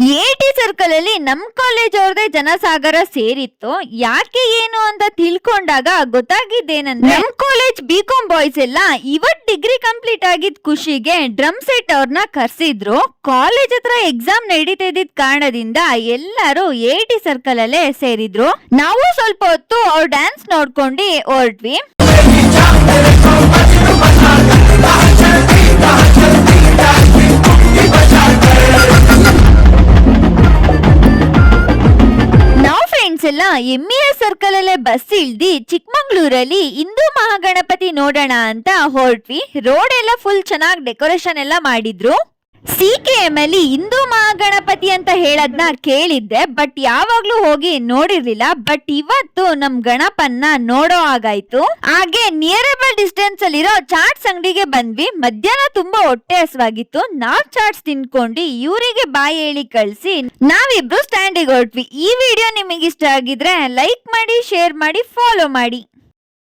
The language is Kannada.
ಎಟಿ ಸರ್ಕಲ್ ಅಲ್ಲಿ ನಮ್ ಕಾಲೇಜ್ ಅವ್ರದೇ ಜನಸಾಗರ ಸೇರಿತ್ತು. ಯಾಕೆ ಏನು ಅಂತ ತಿಳ್ಕೊಂಡಾಗ ಗೊತ್ತಾಗಿದ್ದೇನಂದ್ರೆ ನಮ್ ಕಾಲೇಜ್ ಬಿಕಾಂ ಬಾಯ್ಸ್ ಎಲ್ಲ ಇವತ್ ಡಿಗ್ರಿ ಕಂಪ್ಲೀಟ್ ಆಗಿದ್ ಖುಷಿಗೆ ಡ್ರಮ್ ಸೆಟ್ ಅವ್ರನ್ನ ಕರ್ಸಿದ್ರು. ಕಾಲೇಜ್ ಹತ್ರ ಎಕ್ಸಾಮ್ ನಡೀತಾ ಇದ್ದಿದ್ ಕಾರಣದಿಂದ ಎಲ್ಲರೂ ಎಟಿ ಸರ್ಕಲ್ ಅಲ್ಲೇ ಸೇರಿದ್ರು. ನಾವು ಸ್ವಲ್ಪ ಹೊತ್ತು ಅವ್ರ ಡ್ಯಾನ್ಸ್ ನೋಡ್ಕೊಂಡು ಹೊರಟ್ವಿ. ಎಲ್ಲ MES ಸರ್ಕಲ್ ಅಲ್ಲೇ ಬಸ್ ಇಳ್ದಿ ಚಿಕ್ಕಮಂಗ್ಳೂರಲ್ಲಿ ಹಿಂದೂ ಮಹಾಗಣಪತಿ ನೋಡೋಣ ಅಂತ ಹೊರಟ್ವಿ. ರೋಡ್ ಎಲ್ಲ ಫುಲ್ ಚೆನ್ನಾಗಿ ಡೆಕೋರೇಷನ್ ಎಲ್ಲ ಮಾಡಿದ್ರು. CKM ಅಲ್ಲಿ ಹಿಂದೂ ಮಹಾಗಣಪತಿ ಅಂತ ಹೇಳದ್ನ ಕೇಳಿದ್ದೆ, ಬಟ್ ಯಾವಾಗ್ಲೂ ಹೋಗಿ ನೋಡಿರ್ಲಿಲ್ಲ. ಬಟ್ ಇವತ್ತು ನಮ್ ಗಣಪನ್ನ ನೋಡೋ ಹಾಗಾಯ್ತು. ಹಾಗೆ ನಿಯರಬಲ್ ಡಿಸ್ಟೆನ್ಸ್ ಅಲ್ಲಿರೋ ಚಾಟ್ಸ್ ಅಂಗಡಿಗೆ ಬಂದ್ವಿ. ಮಧ್ಯಾಹ್ನ ತುಂಬಾ ಹೊಟ್ಟೆ ಹಸುವಾಗಿತ್ತು. ನಾವ್ ಚಾಟ್ಸ್ ತಿನ್ಕೊಂಡು ಇವರಿಗೆ ಬಾಯಿ ಹೇಳಿ ಕಳ್ಸಿ ನಾವಿಬ್ರು ಸ್ಟ್ಯಾಂಡಿಗೆ ಹೊರಟ್ವಿ. ಈ ವಿಡಿಯೋ ನಿಮಗೆ ಇಷ್ಟ ಆಗಿದ್ರೆ ಲೈಕ್ ಮಾಡಿ, ಶೇರ್ ಮಾಡಿ, ಫಾಲೋ ಮಾಡಿ.